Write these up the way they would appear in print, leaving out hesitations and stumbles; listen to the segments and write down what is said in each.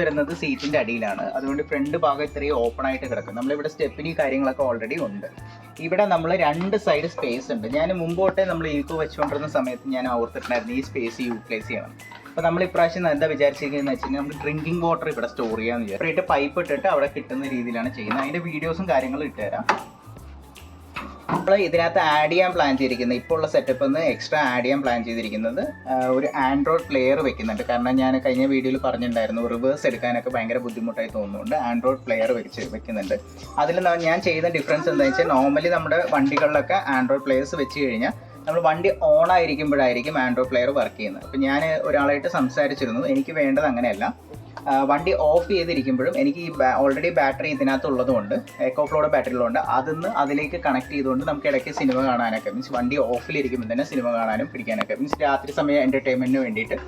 വരുന്നത് സീറ്റിന്റെ അടിയിലാണ്. അതുകൊണ്ട് ഫ്രണ്ട് ഭാഗം ഇത്രയും ഓപ്പൺ ആയിട്ട് കിടക്കും. നമ്മളിവിടെ സ്റ്റെപ്പിനി കാര്യങ്ങളൊക്കെ ഓൾറെഡി ഉണ്ട്. ഇവിടെ നമ്മൾ 2 സൈഡ് സ്പേസ് ഉണ്ട്. ഞാൻ മുമ്പോട്ടേ നമ്മൾ ഈക്കോ വെച്ചുകൊണ്ടിരുന്ന സമയത്ത് ഞാൻ ഓർത്തിട്ടുണ്ടായിരുന്നു ഈ സ്പേസ് യൂട്ടിലൈസ് ചെയ്യണം. അപ്പോൾ നമ്മൾ ഇപ്രാവശ്യം എന്താ വിചാരിച്ചിരിക്കുന്നത് വെച്ച് കഴിഞ്ഞാൽ നമുക്ക് ഡ്രിങ്കിങ് വാട്ടർ ഇവിടെ സ്റ്റോർ ചെയ്യാമെന്ന് വിചാരിച്ചു. സെപ്പറേറ്റ് പൈപ്പ് ഇട്ടിട്ട് അവിടെ കിട്ടുന്ന രീതിയിലാണ് ചെയ്യുന്നത്. അതിൻ്റെ വീഡിയോസും കാര്യങ്ങളും ഇട്ടുതരാം. നമ്മൾ ഇതിനകത്ത് ആഡ് ചെയ്യാൻ പ്ലാൻ ചെയ്തിരിക്കുന്നത്, ഇപ്പോൾ ഉള്ള സെറ്റപ്പ് ഒന്ന് എക്സ്ട്രാ ആഡ് ചെയ്യാൻ പ്ലാൻ ചെയ്തിരിക്കുന്നത് ഒരു ആൻഡ്രോയിഡ് പ്ലെയർ വെക്കുന്നുണ്ട്. കാരണം ഞാൻ കഴിഞ്ഞ വീഡിയോയിൽ പറഞ്ഞിട്ടുണ്ടായിരുന്നു റിവേഴ്സ് എടുക്കാനൊക്കെ ഭയങ്കര ബുദ്ധിമുട്ടായി തോന്നുന്നുണ്ട്. ആൻഡ്രോയിഡ് പ്ലെയർ വെക്കുന്നുണ്ട്. അതിൽ ഞാൻ ചെയ്യുന്ന ഡിഫറൻസ് എന്താണെന്ന് വെച്ചാൽ, നോർമലി നമ്മുടെ വണ്ടികളിലൊക്കെ ആൻഡ്രോയിഡ് പ്ലെയേഴ്സ് വെച്ച് കഴിഞ്ഞാൽ നമ്മൾ വണ്ടി ഓൺ ആയിരിക്കുമ്പോഴായിരിക്കും ആൻഡ്രോയിഡ് പ്ലെയർ വർക്ക് ചെയ്യുന്നത്. അപ്പോൾ ഞാൻ ഒരാളായിട്ട് സംസാരിച്ചിരുന്നു, എനിക്ക് വേണ്ടത് അങ്ങനെയല്ല. വണ്ടി ഓഫ് ചെയ്തിരിക്കുമ്പോഴും എനിക്ക് ഈ ഓൾറെഡി ബാറ്ററി ഇതിനകത്തുള്ളത് കൊണ്ട്, എക്കോഫ്ലോയുടെ ബാറ്ററി ഉള്ളതുകൊണ്ട് അതിലേക്ക് കണക്ട് ചെയ്തുകൊണ്ട് നമുക്ക് ഇടയ്ക്ക് സിനിമ കാണാനൊക്കെ, മീൻസ് വണ്ടി ഓഫിലിരിക്കുമ്പോൾ തന്നെ സിനിമ കാണാനും പിടിക്കാനൊക്കെ, മീൻസ് രാത്രി സമയം എൻ്റർടൈൻമെൻറ്റിന് വേണ്ടിയിട്ട്.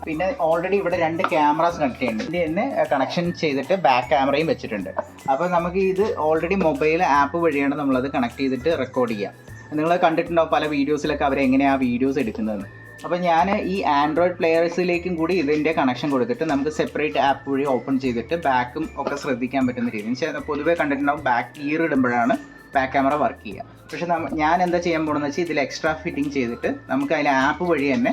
പിന്നെ ഓൾറെഡി ഇവിടെ 2 ക്യാമറാസ് കണക്ട് ചെയ്യുന്നുണ്ട്. ഇതിൽ തന്നെ കണക്ഷൻ ചെയ്തിട്ട് ബാക്ക് ക്യാമറയും വെച്ചിട്ടുണ്ട്. അപ്പോൾ നമുക്ക് ഇത് ഓൾറെഡി മൊബൈൽ ആപ്പ് വഴിയാണ് നമ്മളത് കണക്ട് ചെയ്തിട്ട് റെക്കോർഡ് ചെയ്യാം. നിങ്ങൾ കണ്ടിട്ടുണ്ടാവും പല വീഡിയോസിലൊക്കെ അവരെങ്ങനെയാണ് വീഡിയോസ് എടുക്കുന്നതെന്ന്. അപ്പോൾ ഞാൻ ഈ ആൻഡ്രോയിഡ് പ്ലെയേഴ്സിലേക്കും കൂടി ഇതിൻ്റെ കണക്ഷൻ കൊടുത്തിട്ട് നമുക്ക് സെപ്പറേറ്റ് ആപ്പ് വഴി ഓപ്പൺ ചെയ്തിട്ട് ബാക്കും ഒക്കെ ശ്രദ്ധിക്കാൻ പറ്റുന്ന രീതിയിൽ. പൊതുവേ കണ്ടിട്ടുണ്ടാവും ബാക്ക് ഗിയർ ഇടുമ്പോഴാണ് ബാക്ക് ക്യാമറ വർക്ക് ചെയ്യുക. പക്ഷേ ഞാൻ എന്താ ചെയ്യാൻ പോകുന്നത് വെച്ചാൽ ഇതിൽ എക്സ്ട്രാ ഫിറ്റിംഗ് ചെയ്തിട്ട് നമുക്ക് അതിൽ ആപ്പ് വഴി തന്നെ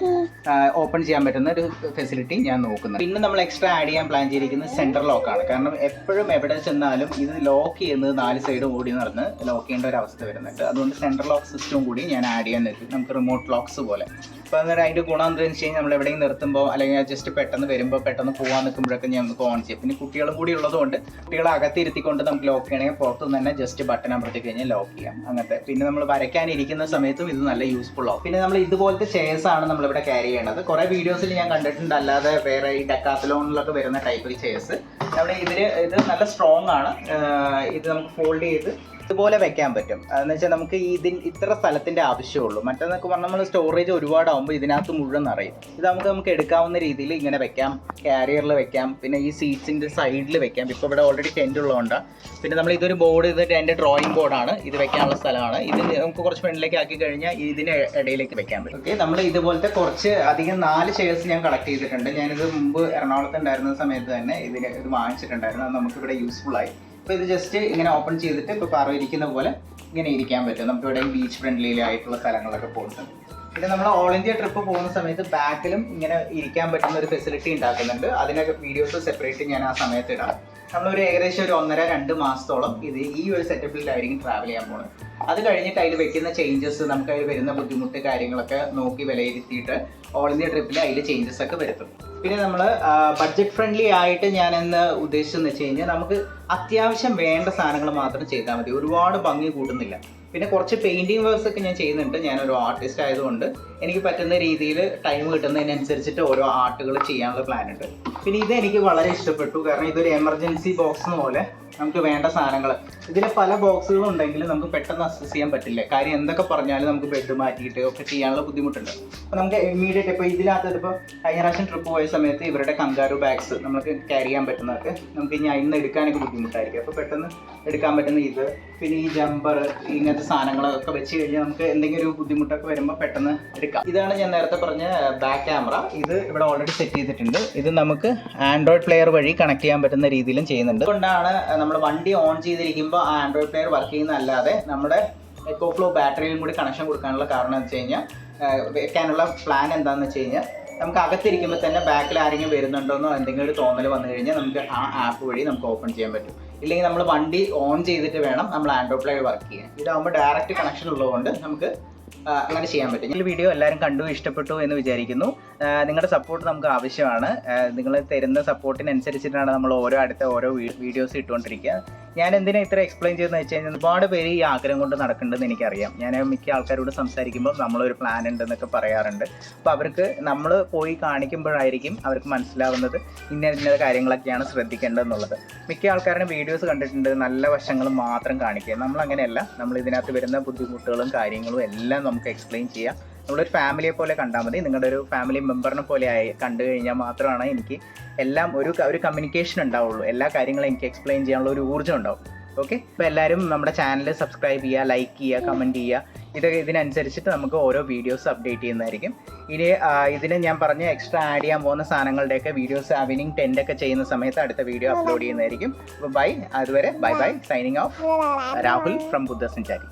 ഓപ്പൺ ചെയ്യാൻ പറ്റുന്ന ഒരു ഫെസിലിറ്റി ഞാൻ നോക്കുന്നത്. പിന്നെ നമ്മൾ എക്സ്ട്രാ ആഡ് ചെയ്യാൻ പ്ലാൻ ചെയ്തിരിക്കുന്നത് സെൻട്രൽ ലോക്കാണ്. കാരണം എപ്പോഴും എവിടെ ചെന്നാലും ഇത് ലോക്ക് ചെയ്യുന്നത് 4 സൈഡും ഓടി നടന്ന് ലോക്ക് ചെയ്യേണ്ട ഒരു അവസ്ഥ വരുന്നുണ്ട്. അതുകൊണ്ട് സെൻട്രൽ ലോക്ക് സിസ്റ്റവും കൂടി ഞാൻ ആഡ് ചെയ്യാൻ നിർത്തി, നമുക്ക് റിമോട്ട് ലോക്സ് പോലെ. അപ്പോൾ അന്നേരം അതിൻ്റെ ഗുണം എന്താണെന്ന് വെച്ച് കഴിഞ്ഞാൽ നമ്മൾ എവിടെയും നിർത്തുമ്പോൾ അല്ലെങ്കിൽ ജസ്റ്റ് പെട്ടെന്ന് വരുമ്പോൾ പെട്ടെന്ന് പോകാൻ നിൽക്കുമ്പോഴൊക്കെ നമുക്ക് ഓൺ ചെയ്യും. പിന്നെ കുട്ടികളും കൂടി ഉള്ളതുകൊണ്ട് കുട്ടികളെ അകത്തിരുത്തിക്കൊണ്ട് നമുക്ക് ലോക്ക് ചെയ്യണമെങ്കിൽ പുറത്തുനിന്ന് തന്നെ ജസ്റ്റ് ബട്ടൺ അമർത്തി കഴിഞ്ഞാൽ ലോക്ക് ചെയ്യാം. അങ്ങനത്തെ. പിന്നെ നമ്മൾ വരയ്ക്കാനിരിക്കുന്ന സമയത്തും ഇത് നല്ല യൂസ്ഫുൾ ആവും. പിന്നെ നമ്മൾ ഇതുപോലത്തെ ചെയർസ് ആണ് നമ്മളിവിടെ ക്യാരി ചെയ്യേണ്ടത്. കുറേ വീഡിയോസിൽ ഞാൻ കണ്ടിട്ടുണ്ട്, അല്ലാതെ വേറെ ഈ ഡെക്കാത്തലോണിലൊക്കെ വരുന്ന ടൈപ്പ് ചെയർസ്. നമ്മുടെ ഇത് നല്ല സ്ട്രോങ് ആണ്. ഇത് നമുക്ക് ഫോൾഡ് ചെയ്ത് ഇതുപോലെ വെക്കാൻ പറ്റും. എന്ന് വെച്ചാൽ നമുക്ക് ഇത്ര സ്ഥലത്തിൻ്റെ ആവശ്യമുള്ളൂ. മറ്റേന്നൊക്കെ പറഞ്ഞാൽ നമ്മൾ സ്റ്റോറേജ് ഒരുപാടാകുമ്പോൾ ഇതിനകത്ത് മുഴുവൻ നിറയും. ഇത് നമുക്ക് എടുക്കാവുന്ന രീതിയിൽ ഇങ്ങനെ വെക്കാം, ക്യാരിയറിൽ വെക്കാം, പിന്നെ ഈ സീറ്റ്സിൻ്റെ സൈഡിൽ വെക്കാം. ഇപ്പോൾ ഇവിടെ ഓൾറെഡി ടെൻ്റ് ഉള്ളതുകൊണ്ടാണ്. പിന്നെ നമ്മൾ ഇതൊരു ബോർഡ്, ഇത് എൻ്റെ ഡ്രോയിങ് ബോർഡാണ്, ഇത് വെക്കാനുള്ള സ്ഥലമാണ്. ഇത് നമുക്ക് കുറച്ച് ഫ്രണ്ടിലേക്ക് ആക്കി കഴിഞ്ഞാൽ ഇതിന് ഇടയിലേക്ക് വെക്കാൻ പറ്റും. ഓക്കെ, നമ്മൾ ഇതുപോലത്തെ കുറച്ച് അധികം 4 ചെയർസ് ഞാൻ കളക്ട് ചെയ്തിട്ടുണ്ട്. ഞാനിത് മുമ്പ് എറണാകുളത്ത് ഉണ്ടായിരുന്ന സമയത്ത് തന്നെ ഇത് വാങ്ങിച്ചിട്ടുണ്ടായിരുന്നു. അത് നമുക്കിവിടെ യൂസ്ഫുൾ ആയി. അപ്പോൾ ഇത് ജസ്റ്റ് ഇങ്ങനെ ഓപ്പൺ ചെയ്തിട്ട് ഇപ്പോൾ പറഞ്ഞിരിക്കുന്ന പോലെ ഇങ്ങനെ ഇരിക്കാൻ പറ്റും. നമുക്ക് ഇവിടെ ബീച്ച് ഫ്രണ്ട്ലിയിലായിട്ടുള്ള സ്ഥലങ്ങളൊക്കെ പോകുന്നുണ്ട്. പിന്നെ നമ്മൾ ഓൾ ഇന്ത്യ ട്രിപ്പ് പോകുന്ന സമയത്ത് ബാക്കിലും ഇങ്ങനെ ഇരിക്കാൻ പറ്റുന്ന ഒരു ഫെസിലിറ്റി ഉണ്ടാക്കുന്നുണ്ട്. അതിനൊക്കെ വീഡിയോസ് സെപ്പറേറ്റ് ഞാൻ ആ സമയത്ത് ഇടാം. നമ്മളൊരു ഏകദേശം ഒരു 1.5-2 മാസത്തോളം ഈ ഒരു സെറ്റപ്പിലായിരിക്കും ട്രാവൽ ചെയ്യാൻ പോകുന്നത്. അത് കഴിഞ്ഞിട്ട് അതിൽ വെക്കുന്ന ചേഞ്ചസ്, നമുക്ക് അതിൽ വരുന്ന ബുദ്ധിമുട്ട് കാര്യങ്ങളൊക്കെ നോക്കി വിലയിരുത്തിയിട്ട് ഓൾ ഇന്ത്യ ട്രിപ്പിൽ അതിൽ ചേഞ്ചസ് ഒക്കെ വരുത്തും. പിന്നെ നമ്മൾ ബഡ്ജറ്റ് ഫ്രണ്ട്ലി ആയിട്ട് ഞാൻ എന്ന് ഉദ്ദേശിച്ചെന്ന് വെച്ച് കഴിഞ്ഞാൽ നമുക്ക് അത്യാവശ്യം വേണ്ട സാധനങ്ങൾ മാത്രം ചെയ്താൽ മതി. ഒരുപാട് ഭംഗി കൂട്ടുന്നില്ല. പിന്നെ കുറച്ച് പെയിൻറ്റിങ് വർക്ക്സ് ഒക്കെ ഞാൻ ചെയ്യുന്നുണ്ട്. ഞാനൊരു ആർട്ടിസ്റ്റ് ആയതുകൊണ്ട് എനിക്ക് പറ്റുന്ന രീതിയിൽ ടൈം കിട്ടുന്നതിനനുസരിച്ചിട്ട് ഓരോ ആർട്ടുകൾ ചെയ്യാനുള്ള പ്ലാൻ ഉണ്ട്. പിന്നെ ഇത് എനിക്ക് വളരെ ഇഷ്ടപ്പെട്ടു. കാരണം ഇതൊരു എമർജൻസി ബോക്സ് പോലെ നമുക്ക് വേണ്ട സാധനങ്ങൾ, ഇതിൽ പല ബോക്സുകളും ഉണ്ടെങ്കിലും നമുക്ക് പെട്ടെന്ന് അക്സസ് ചെയ്യാൻ പറ്റില്ല. കാര്യം എന്തൊക്കെ പറഞ്ഞാലും നമുക്ക് ബെഡ് മാറ്റിയിട്ട് ഒക്കെ ചെയ്യാനുള്ള ബുദ്ധിമുട്ടുണ്ട്. അപ്പോൾ നമുക്ക് ഇമ്മീഡിയറ്റ് ഇപ്പോൾ ഇതിനകത്ത് ഇപ്പോൾ കഴിഞ്ഞ പ്രാവശ്യം ട്രിപ്പ് പോയ സമയത്ത് ഇവരുടെ കങ്കാരു ബാഗ്സ് നമുക്ക് ക്യാരി ചെയ്യാൻ പറ്റുന്നതൊക്കെ നമുക്ക് ഇനി അതിൽ നിന്ന് എടുക്കാനൊക്കെ ബുദ്ധിമുട്ടായിരിക്കും. അപ്പോൾ പെട്ടെന്ന് എടുക്കാൻ പറ്റുന്ന ഇത്, പിന്നെ ഈ ജമ്പർ, ഇങ്ങനത്തെ സാധനങ്ങളൊക്കെ വെച്ച് കഴിഞ്ഞാൽ നമുക്ക് എന്തെങ്കിലും ഒരു ബുദ്ധിമുട്ടൊക്കെ വരുമ്പോൾ പെട്ടെന്ന് എടുക്കാം. ഇതാണ് ഞാൻ നേരത്തെ പറഞ്ഞ ബാക്ക് ക്യാമറ. ഇത് ഇവിടെ ഓൾറെഡി സെറ്റ് ചെയ്തിട്ടുണ്ട്. ഇത് നമുക്ക് ആൻഡ്രോയിഡ് പ്ലെയർ വഴി കണക്ട് ചെയ്യാൻ പറ്റുന്ന രീതിയിലും ചെയ്യുന്നുണ്ട്. അതുകൊണ്ടാണ് നമ്മൾ വണ്ടി ഓൺ ചെയ്തിരിക്കുമ്പോൾ ആ ആൻഡ്രോയിഡ് പ്ലെയർ വർക്ക് ചെയ്യുന്നതല്ലാതെ നമ്മുടെ എക്കോഫ്ലോ ബാറ്ററിയിലും കൂടി കണക്ഷൻ കൊടുക്കാനുള്ള കാരണം എന്ന് വെച്ച് കഴിഞ്ഞാൽ, വെക്കാനുള്ള പ്ലാൻ എന്താണെന്ന് വെച്ച് കഴിഞ്ഞാൽ, നമുക്ക് അകത്തിരിക്കുമ്പോൾ തന്നെ ബാക്കിൽ ആരെങ്കിലും വരുന്നുണ്ടോന്നോ എന്തെങ്കിലും ഒരു തോന്നൽ വന്നു കഴിഞ്ഞാൽ നമുക്ക് ആ ആപ്പ് വഴി നമുക്ക് ഓപ്പൺ ചെയ്യാൻ പറ്റും. ഇല്ലെങ്കിൽ നമ്മൾ വണ്ടി ഓൺ ചെയ്തിട്ട് വേണം നമ്മൾ ആൻഡ്രോയിഡ് പ്ലെയർ വർക്ക് ചെയ്യാൻ. ഇതാകുമ്പോൾ ഡയറക്റ്റ് കണക്ഷൻ ഉള്ളതുകൊണ്ട് നമുക്ക് അങ്ങനെ ചെയ്യാൻ പറ്റും. ഈ വീഡിയോ എല്ലാവരും കണ്ടു ഇഷ്ടപ്പെട്ടു എന്ന് വിചാരിക്കുന്നു. നിങ്ങളുടെ സപ്പോർട്ട് നമുക്ക് ആവശ്യമാണ്. നിങ്ങൾ തരുന്ന സപ്പോർട്ടിനനുസരിച്ചിട്ടാണ് നമ്മൾ ഓരോ വീഡിയോസ് ഇട്ടുകൊണ്ടിരിക്കുക. ഞാൻ എന്തിനാ ഇത്ര എക്സ്പ്ലെയിൻ ചെയ്തെന്ന് വെച്ച് കഴിഞ്ഞാൽ, ഒരുപാട് പേര് ഈ ആഗ്രഹം കൊണ്ട് നടക്കുന്നുണ്ടെന്ന് എനിക്കറിയാം. ഞാൻ മിക്ക ആൾക്കാരോട് സംസാരിക്കുമ്പോൾ നമ്മളൊരു പ്ലാൻ ഉണ്ടെന്നൊക്കെ പറയാറുണ്ട്. അപ്പോൾ അവർക്ക് നമ്മൾ പോയി കാണിക്കുമ്പോഴായിരിക്കും അവർക്ക് മനസ്സിലാവുന്നത് ഇന്ന കാര്യങ്ങളൊക്കെയാണ് ശ്രദ്ധിക്കേണ്ടതെന്നുള്ളത്. മിക്ക ആൾക്കാരുടെ വീഡിയോസ് കണ്ടിട്ടുണ്ട്, നല്ല വശങ്ങൾ മാത്രം കാണിക്കുക. നമ്മളങ്ങനെയല്ല. നമ്മൾ ഇതിനകത്ത് വരുന്ന ബുദ്ധിമുട്ടുകളും കാര്യങ്ങളും എല്ലാം നമുക്ക് എക്സ്പ്ലെയിൻ ചെയ്യാം. നമ്മളൊരു ഫാമിലിയെ പോലെ കണ്ടാൽ മതി. നിങ്ങളുടെ ഒരു ഫാമിലി മെമ്പറിനെ പോലെ കണ്ടു കഴിഞ്ഞാൽ മാത്രമാണ് എനിക്ക് എല്ലാം ഒരു കമ്മ്യൂണിക്കേഷൻ ഉണ്ടാവുള്ളൂ. എല്ലാ കാര്യങ്ങളും എനിക്ക് എക്സ്പ്ലെയിൻ ചെയ്യാനുള്ള ഒരു ഊർജ്ജം ഉണ്ടാവും. ഓക്കെ, അപ്പോൾ എല്ലാവരും നമ്മുടെ ചാനൽ സബ്സ്ക്രൈബ് ചെയ്യുക, ലൈക്ക് ചെയ്യുക, കമൻറ്റ് ചെയ്യുക. ഇതിനനുസരിച്ചിട്ട് നമുക്ക് ഓരോ വീഡിയോസ് അപ്ഡേറ്റ് ചെയ്യുന്നതായിരിക്കും. ഇനി ഇതിന് ഞാൻ പറഞ്ഞ എക്സ്ട്രാ ആഡ് ചെയ്യാൻ പോകുന്ന സാധനങ്ങളുടെയൊക്കെ വീഡിയോസ് ഈവനിങ് 10 ഒക്കെ ചെയ്യുന്ന സമയത്ത് അടുത്ത വീഡിയോ അപ്ലോഡ് ചെയ്യുന്നതായിരിക്കും. അപ്പോൾ ബൈ, അതുവരെ bye bye, signing off, Rahul from Buddha സഞ്ചാരി.